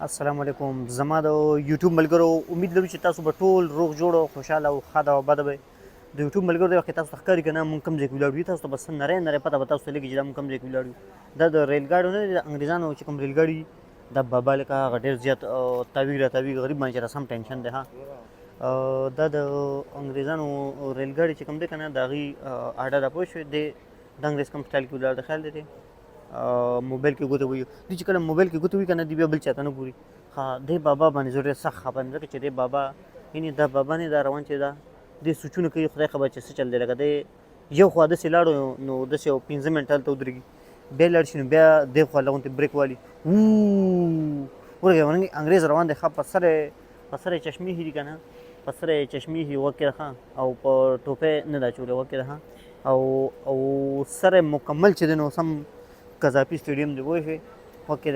السلام علیکم زما د یوټیوب ملګرو امید لرو چې تاسو به ټول روغ جوړ او خوشحاله او ښه او بده به د یوټیوب ملګرو د وخت تاسو ته ښکاري که نه مونږ کوم ځای کې ولاړ یو تاسو ته بس نری پته به تاسو ته لګي چې دا مونږ کوم ځای کې ولاړ یو دا د ریل ګاډیو نه دی د انګریزانو چې کوم ریل ګاډي دا بابا لکه هغه ډېر زیات تاویږ راتاویږ غریب باندې چې رسم ټینشن دی ها دا د انګریزانو ریل ګاډي چې کوم دی که نه د هغې اډه ده پوه شوې د انګریز کوم سټایل کې ولاړ دی خیال دی موبایل کې ګوته وي دوی چې کله موبایل کې ګوته وي که نه دوی بیا بل چاته نه ګوري دې بابا باندې زه ډېر سخت خفه یم ځکه چې دې بابا یعنې دا بابا نه دا روان چې دا دې سوچونه کوي خدای خبر چې څه چل دی لکه دی یو خوا داسې لاړو نو داسې یو 15 منټه هلته ودرېږي بیا لاړ شي نو بیا دې خوا لغونتې بریک والي ورګې انګریز روان دی ښه په سر یې چشمې هي دي که نه په سر یې چشمې هي غوږ کې ده او په ټوپۍ نه ده اچولې غوږ کې ده او سر مکمل چې دی نو سم قذافي سټیډیم دی پوه شوې غوږ کې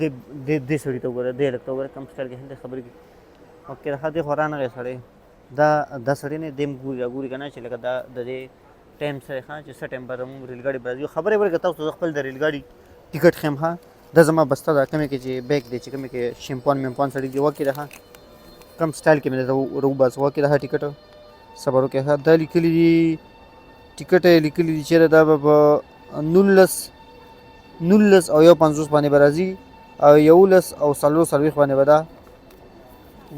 دی دې سړي ته وګوره دې هلک ته وګوره کوم سټایل کې هلته خبرې کوي اوکې د دې خو رانغی سړی دا سړی نه دې ګوري راګوري که نه چې لکه دا د دې ټایم سره چې څه ټایم به زموږ ریل ګاډي به راځي خبرې ورکړه تاسو ته خپل د ریل ګاډي ټیکټ ښیم دا زما بسته ده کومې کې چې بیګ دی چې کومې کې شیمپان میمپان سړي دي وکې ده کم سټایل کې مې درته راوباسه وکې ده ټیکټ صبر وکړئ دا لیکلي دي ټیکټ یې لیکلي دي چېرې دا به په 19 او 150 باندې به راځي او 11 او 40 باندې به دا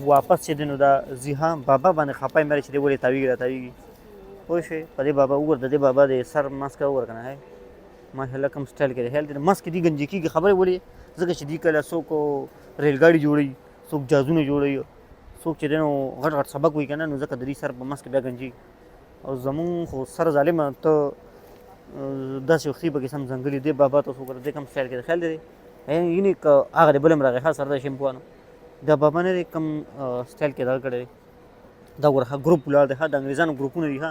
واپس چې دی نو دا ځي بابا باندې خفه یم چې دی ولې تاویږي راتاویږي پوه شوې په دې بابا وګوره د دې بابا د سر ماسکه وګوره که نه هی ماشاءالله کوم سټایل کې دی خیال دی ماسک دي ګنجې کېږي خبرې ولې ځکه چې دي کله څوک ریل ګاډي جوړوي څوک جازونه جوړوي څوک چې دی نو غټ غټ سبق وایي که نه نو ځکه د دې سر په ماسک بیا ګنجي او زمونږ خو سر ظالمه ته داسې وختي پکې سم ځنګلي دی بابا تاسو وګوره دې کوم سټایل کې دی خیال دی یعنې که هغه دی بل هم راغی ښه سر د شیمپوانو دا بابا نه دی کوم سټایل کې دا کړی دی دا ګوره ښه ګروپ ولاړ دی ښه د انګریزانو ګروپونه دي ښه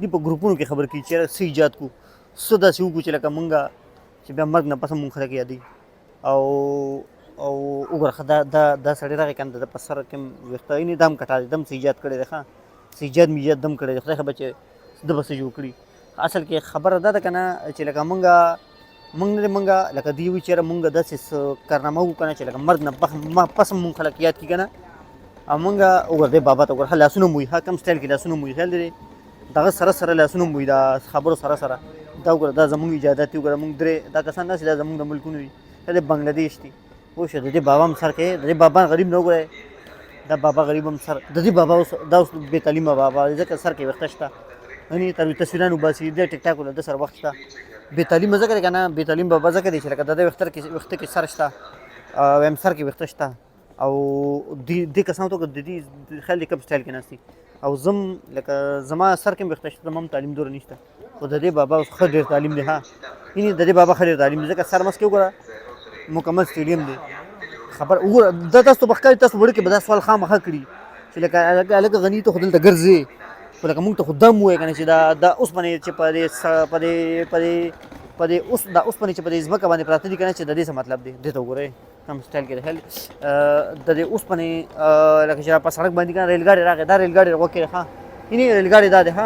دي په ګروپونو کې خبر کوي چې څه ایجاد کړو څه داسې وکړو چې لکه مونږ چې بیا مرګ نه پس مونږ خلک یادوي او وګوره ښه دا سړی راغی که نه د په سر کې ویښته یعنې دا هم کټا دی دا هم څه ایجاد کړی دی ښه څه ایجاد میجاد دم کړی دی خدای خبر چې ده به څه جوړ کړي اصل کې خبره دا ده که نه چې لکه مونږ لکه دوی وایي چېرې مونږ داسې څه کارنامه وکړو که نه چې لکه مرګ نه پس مونږ خلک یاد کړي که نه او مونږ وګوره دی بابا ته وګوره ښه لاسونه مو وي ښه کوم سټایل کې لاسونه مو وي خیال دی دغه سره لاسونه مو وي دا خبرو سره دا وګوره دا زموږ ایجادات دي وګوره مونږ درې دا کسان داسې دا زموږ د ملکونو دي دا د بنګلادیش دي پوه شوې د دې بابا هم سر کې د دې بابا غریب نه وګورئ دا بابا غریب هم سر د دې بابا دا اوس بې تعلیمه بابا دی ځکه سر کې ویښته شته یعنې تصویران وباسي د ټیک ټاک د سره وخت شته بې تعلیمه ځکه دی که نه بې تعلیم بابا ځکه دی چې لکه د دې ویښته کې سر شته وایم سر کې ویښته شته او دې کسانو ته د دې خیال دی کوم سټایل کې ناست دي او زم لکه زما سر کې ویښته شته زما هم تعلیم دوره نشته خو د دې بابا اوس ښه ډېر تعلیم دی ها یعنې د دې بابا ښه ډېر تعلیم دی ځکه سر مس کې وګوره مکمل سټیډیم دی خبر وګوره دا تاسو ته به ښکاري تاسو وړکې به دا سوال خامخا کړي چې لکه هلکه غني ته خو دلته ګرځې خو لکه مونږ ته خو دم ووایه که نه چې دا اوسپنې چې په دې دا اوسپنې چې په دې ځمکه باندې پراته دي که نه چې د دې څه مطلب دی دې ته وګورئ کوم سټایل کې دی خیال د دې اوسپنې لکه چې په سړک باندې که نه ریل ګاډي راغی دا ریل ګاډي غوږ کې دی ښه یعنې ریل ګاډي دا دی ښه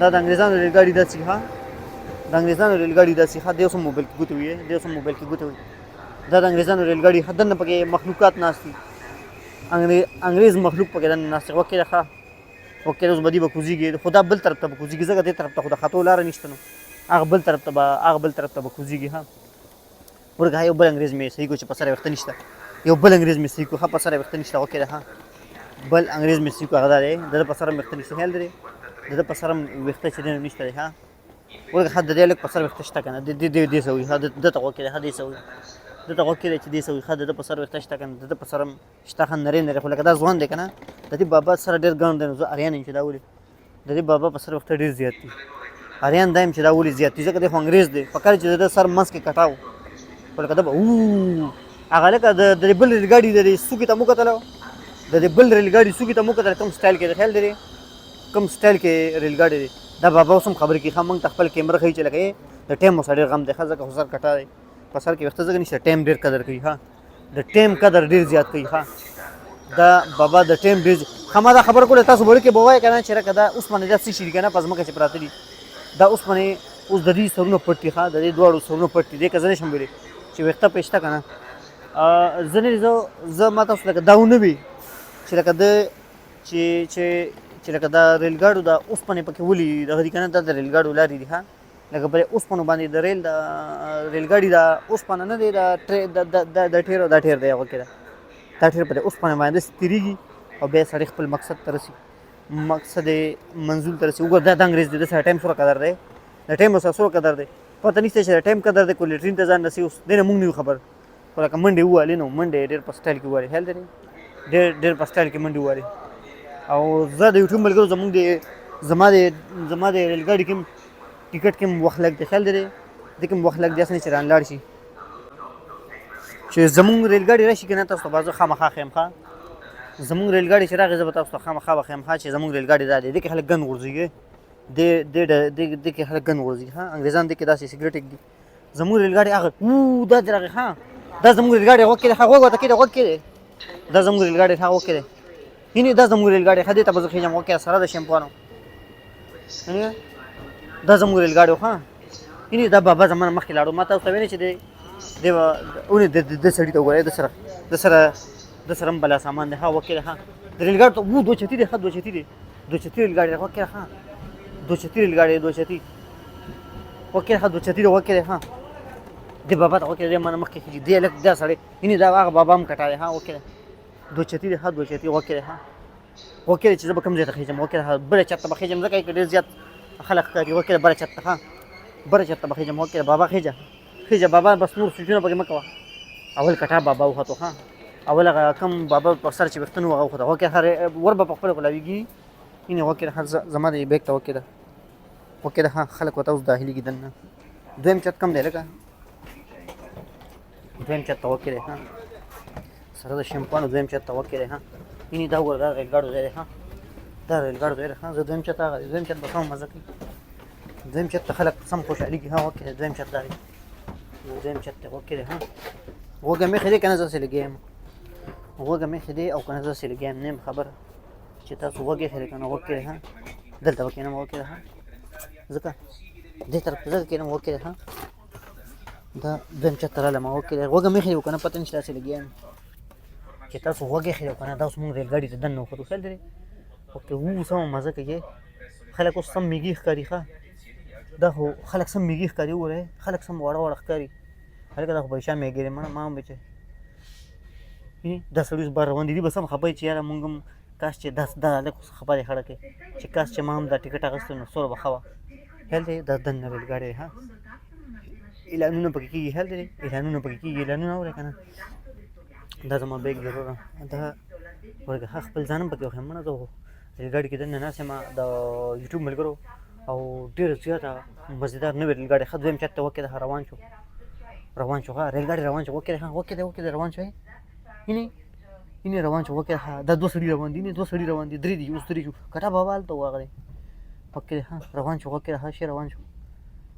دا د انګریزانو ریل ګاډي داسې ښه د انګریزانو ریل ګاډي داسې ښه دی اوس هم موبایل کې ګوتې وي دی اوس هم موبایل کې ګوتې وي دا د انګریزانو ریل ګاډي ښه دننه پکې مخلوقات ناست دي انګریز مخلوق پکې دننه ناست دی غوږ کې دی ښه غوږ کې اوس به دي به کوزېږي خو دا بل طرف ته به کوزېږي ځکه دې طرف ته خو د خطو لاره نشته نو هغه بل طرف ته به کوزېږي ها ورګه یو بل انګریز مې صحیح کړو چې په سره ویښته نشته یو بل انګریز مې صحیح کړو ښه په سره ویښته نشته غوږ کې دی ها بل انګریز مې صحیح کړو هغه دا دی د ده په سره ویښته نشته خیال دی د ده په سره ویښته چې دی نو نشته دی ها ورګه ښه د دې هلک په سر ویښته شته که نه دې څه وایي ښه ده ته غوږ کې دی ښه دې څه وایي ده ته غوږ کې دی چې دې څه وایي ښه د ده په سر ویښته شته که نه د ده په سر هم شته ښه نری خو لکه دا ځوان دی که نه د دې بابا سره ډېر ګڼ دی نو زه اریان یم چې دا ولې د دې بابا په سر ویښته ډېر زیات دي اریان دا یم چې دا ولې زیات دي ځکه دی خو انګریز دی پکار چې د ده سر منځ کې کټاو خو لکه ده به هغه لکه د دې بل ریل ګاډي د دې سوکې ته مو کتله د دې بل ریل ګاډي سوکې ته مو کتله کوم سټایل کې دی خیال دی کوم سټایل کې ریل ګاډي دی دا بابا اوس هم خبرې کوي ښه موږ ته خپل کیمره ښایي چې لکه د ټایم اوس ډېر غم دی ښه ځکه خو سر کټا دی په سر کې ویښته ځکه نشته ټایم ډېر قدر کوي ښه د ټایم قدر ډېر زیات کوي ښه دا بابا د ټایم ډېر ښه ما دا خبره کوله تاسو وړکې به وایئ که نه چې لکه دا اوسپنې دا څه شي دي که نه په ځمکه چې پراته دي دا اوسپنې اوس د دې سرونه پټ دي ښه د دې دواړو سرونه پټ دي دې که زه نشم ویلی چې ویښته پرې شته که نه ځینې زه ما تاسو لکه دا ونه وي چې لکه د چې لکه دا ریل ګاډو د اوسپنې پکې ولي دغه دي که نه دا د ریل ګاډو لارې دي ها لکه په اوسپنو باندې د ریل ګاډي دا اوسپنه نه دی د ټیر دا ټیر دی هغه کې دا ټیر په اوسپنه باندې تیریږي او بیا سړی خپل مقصد ته رسي مقصد منزول ته رسي وګوره دا د انګریز دی د سره ټایم سره قدر دی د ټایم سره قدر دی پته نشته چې د ټایم قدر دی کو لیټرین ته ځان رسي اوس دی نه موږ نه یو خبر خو لکه منډې ووهلې نو منډې ډېر په سټایل کې ووهلې خیال دی ډېر په سټایل کې منډې ووهلې او زه د یوټیوب ملګرو زما د ریل ګاډي کې ټیکټ کې وخت لګ دی خیال دی دې کې وخت لګ دی اسنه چې ران لاړ شي چې زمونږ ریل ګاډي راشي که نه تاسو ته به زه خامخا ښیم ښه زمونږ ریل ګاډي چې راغی زه به تاسو ته خامخا به ښیم ښه چې زمونږ ریل ګاډي دا دی دې کې خلک ګن غورځوي دې کې خلک ګن غورځوي ښه انګریزان دې کې داسې سګرټ ږدي زمونږ ریل ګاډي هغه دا دې راغی ښه دا زمونږ ریل ګاډي غوږ کې دی ښه غوږ ورته کېږده غوږ کې دی دا زمونږ ریل ګاډي ښه غوږ کې دی یعنې دا زمونږ ریل ګاډي ښه دې ته به زه خېږم غوږ کې سره د شیمپوانو دا زموږ ریل ګاډی و ښه یعنې دا بابا زمانه مخکې لاړو ما تاسو ته ویلې چې دی به اونې د سړي ته وګورئ د سره هم بلا سامان دی ښه وکې دی ښه د ریل ګاډي ته دوه چتي دی ښه دوه چتي ریل ګاډی دی وکې دی ښه دوه چتي ریل ګاډی دی دوه چتي وکې دی ښه دوه چتي دی وکې دی ښه دی بابا ته وکې دی مانه مخکې خېږي دی هلک دا سړی یعنې دا هغه بابا هم کټا دی ښه وکې دی دوه چتي دی ښه دوه چتي وکې دی ښه وکې دی چې زه به کوم ځای ته خېږم وکې دی ښه بله چت ته به خېږم ځکه که ډېر زیات خلک ښکاري وکې دی بله چت ته ښه بله چت ته به خېږم وکې دی بابا خېږه بابا بس نور سوچونه پکې مه کوه اول کټا بابا وختو ښه اول هغه کم بابا پر سر چې ویښتون و هغه وخته وکې ور به په خپله غولاویږي یعنې وکې دی ښه زما د بیګ ته وکې ده وکې ده ښه خلک ورته اوس داخلېږي دننه دویم چت کم دی لکه دویم چت ته وکې دی ښه سره د شیمپانو دویم چت ته وکې دی ښه یعنې دا وګوره دا ریل ګاډو ځای دی ښه دا ریل ګاډو ځای دی ښه زه دویم چت هغه دویم چت به سم مزه کوي دویم چت ته خلک سم خوشحالېږي ها وکې دی دویم چت دا دی دویم چت ته وکې دی ها غوږه مې ایښی دی که نه زه داسې لګیا یم غوږه مې ایښی دی او که نه زه داسې لګیا یم نه یم خبره چې تاسو غوږ ایښی دی که نه وکې دی ها دلته به کښېنم وکې دی ها ځکه دې طرف ته زه کښېنم وکې دی ها دا دویم چت ته رالم وکې دی غوږه مې ایښی دی که نه پته نشته داسې لګیا یم چې تاسو غوږ ایښی دی که نه دا اوس مونږ ریل ګاډي ته دننه وختو خیال دی وکې سمه مزه کوي خلک اوس سم میږي ښکاري ښه دا خو خلک سم میږي ښکاري وګورئ خلک سم واړه واړه ښکاري هلکه دا خو پریشان میږي دی ما هم چې دا سړي اوس بار روان دي به سم خفه چې یاره مونږ هم کاش چې دا هلک اوس خفه دی خړه کوي چې کاش چې ما هم دا ټکټ اخیستی نو سوله به ښه وه خیال دی دا دننه ریل ګاډی دی ها اعلانونه پکې کېږي خیال دی اعلانونه پکې کېږي اعلانونه اورئ که نه دا زما بیګ ضروره دا ورکه ښه خپل ځان هم پکې وښیم نه زه خو ریل ګاډي کې دننه ناست یم د یوټیوب ملګرو او ډېر زیاته مزېدار نوې ریل ګاډي ښه دویم چت ته وکې ده روان شو ښه ریل ګاډي روان شو وکې ده وکې ده روان شو یعنې روان شو وکې ده دا دوه سړي روان دي دوه سړي روان دي درې دي اوس درې شو کټا بابا هلته و هغه دی وکې ده روان شو وکې ده ښه شی روان شو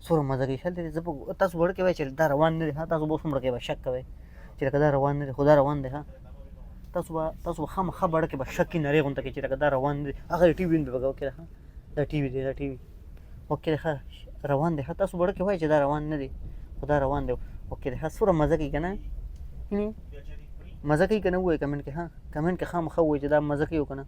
څومره مزه کوي خیال دی زه به تاسو به ورکې وایئ چې دا روان نه دی ښه تاسو به اوس هم ورکې به شک کوئ چې لکه دا روان نه دی خو دا روان دی ښه تاسو به خامخا به کې به شک کې نرۍ غونته کوي چې لکه دا روان دی هغه ټي وي به وکې ده دا ټي وي دی دا ټي وي وکې ده ښه روان دی ښه تاسو به ورکې وایئ چې دا روان نه دی خو دا روان دی وکې ده ښه څومره مزه کوي که نه مزه کوي که نه ووایئ کمنټ کې ها کمنټ کې خامخا ووایئ چې دا مزه کوي که نه